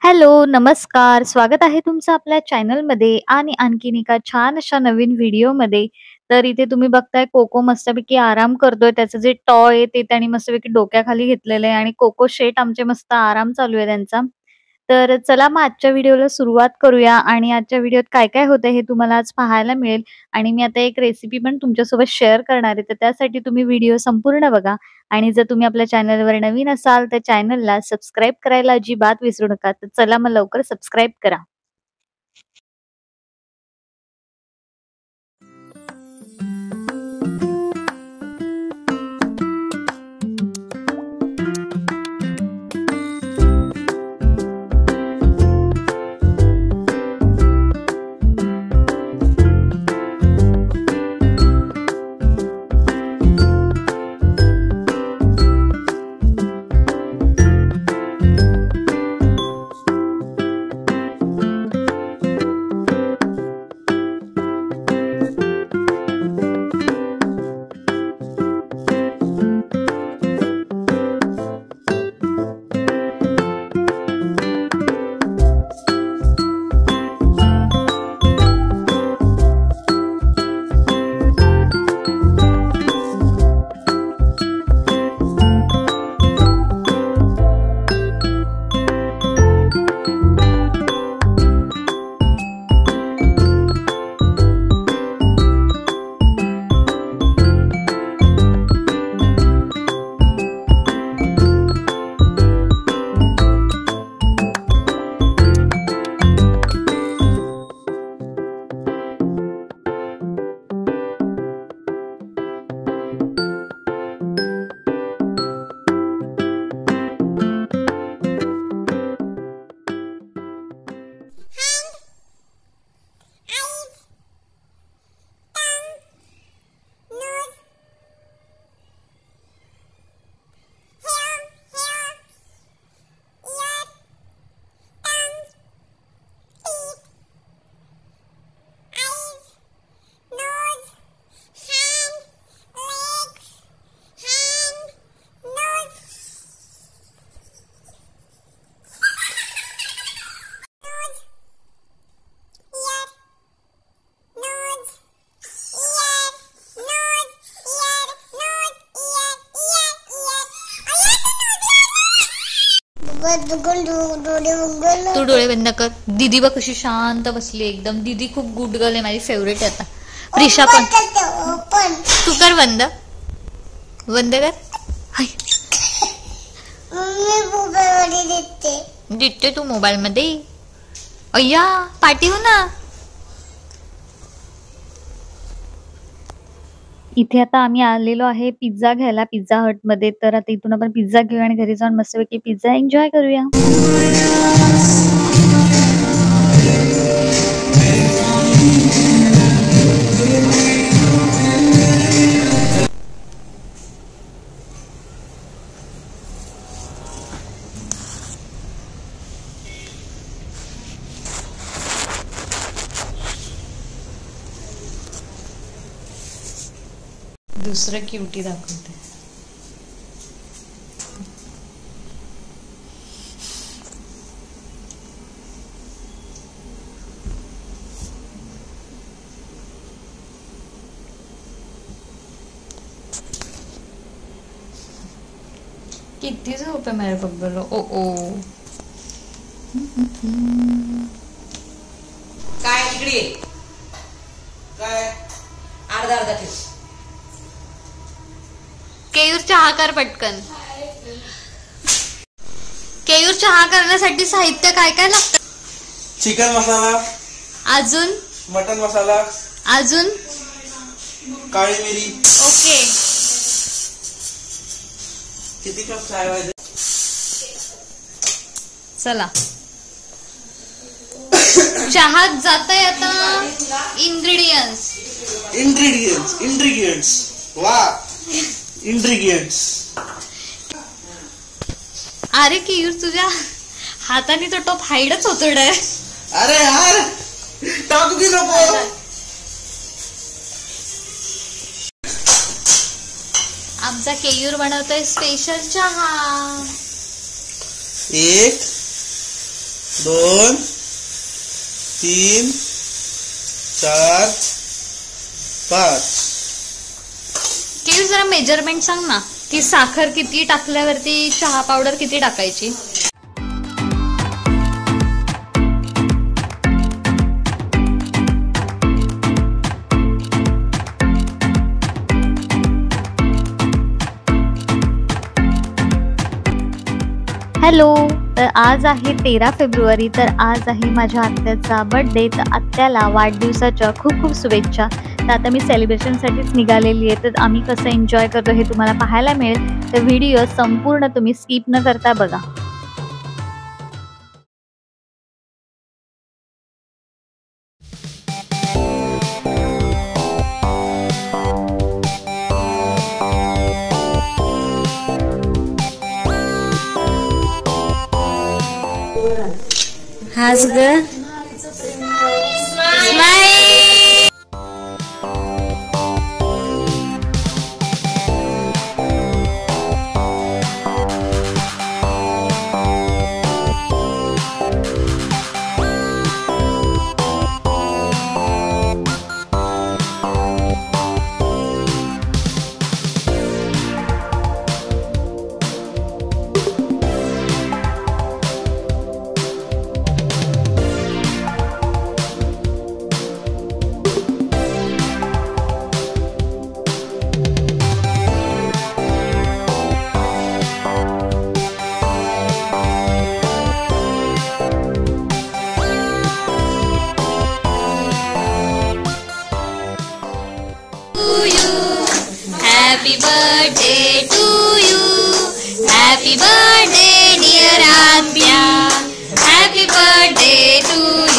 Hello, नमस्कार. स्वागत आहे तुमचं आपल्या चॅनलमध्ये आणि आणखीन एका छान अशा नवीन व्हिडिओमध्ये. तर इथे तुम्ही बघताय कोको मस्तपैकी आराम करतोय. त्याचं जे टॉय आहे ते त्याने मस्तपैकी डोक्याखाली घेतलेलं आहे आणि कोको शेट आमचे मस्त आराम चालू आहे त्यांचा. तर चला मग आजच्या व्हिडिओला सुरुवात करूया आणि आजच्या व्हिडिओत काय-काय होतंय हे तुम्हाला आज पाहायला मिळेल आणि मी आता एक रेसिपी पण तुमच्यासोबत शेअर करणार आहे. तर त्यासाठी तुम्ही व्हिडिओ संपूर्ण बघा आणि जर तुम्ही आपल्या चॅनलवर नवीन असाल तर चॅनलला सबस्क्राईब करायला अजिबात विसरू नका. तर चला मग लवकर सबस्क्राईब करा. तू डोळे बंद कर. दीदी बघ कशी शांत बसली एकदम. दीदी खूप गुड गर्ल आहे, माझी फेवरेट आहे. आता प्रिशा पण. तू कर बंद. बंद कर. दिसते तू मोबाईल मध्ये. अय्या पाठी हो ना. इथे आता आम्ही आलेलो आहे पिझ्झा घ्यायला पिझ्झा हट मध्ये. तर आता इथून आपण पिझ्झा घेऊया आणि घरी जाऊन मस्तपैकी पिझ्झा एन्जॉय करूया. दुसरं क्यूटी दाखवते. किती झोप आहे माझ्या बघलो. ओ ओ काय इकडे काय अर्धा अर्धा ठेव. केयूर चहा कर पटकन. केयूर चहा करण्यासाठी साहित्य काय काय लागतं? चिकन मसाला, अजून मटन मसाला, अजून काळी मिरी. ओके. किती कप चाय पाहिजे? चला चहात जातंय आता इंग्रेडियंट्स. वा इंग्रेडियंट्स. अरे केयूर तुझ्या हाताने तो टोप हाईडच होतोय. अरे यार टाकू की नको. आमचा केयूर बनवतोय स्पेशल चहा. एक 2 3 4 5. केव जरा मेजरमेंट सांग ना, की साखर किती टाकल्यावरती चहा पावडर किती टाकायची? हॅलो, तर आज आहे 13 फेब्रुवारी. तर आज आहे माझ्या आत्याचा बर्थडे. तर आत्याला वाढदिवसाच्या खूप खूप शुभेच्छा. तर आता मी सेलिब्रेशनसाठीच निघालेली आहे. तर आम्ही कसं एन्जॉय करतो हे तुम्हाला पाहायला मिळेल. तर व्हिडिओ संपूर्ण तुम्ही स्किप न करता बघा. हास ग Happy birthday to you. Happy birthday dear Atya. Happy birthday to you.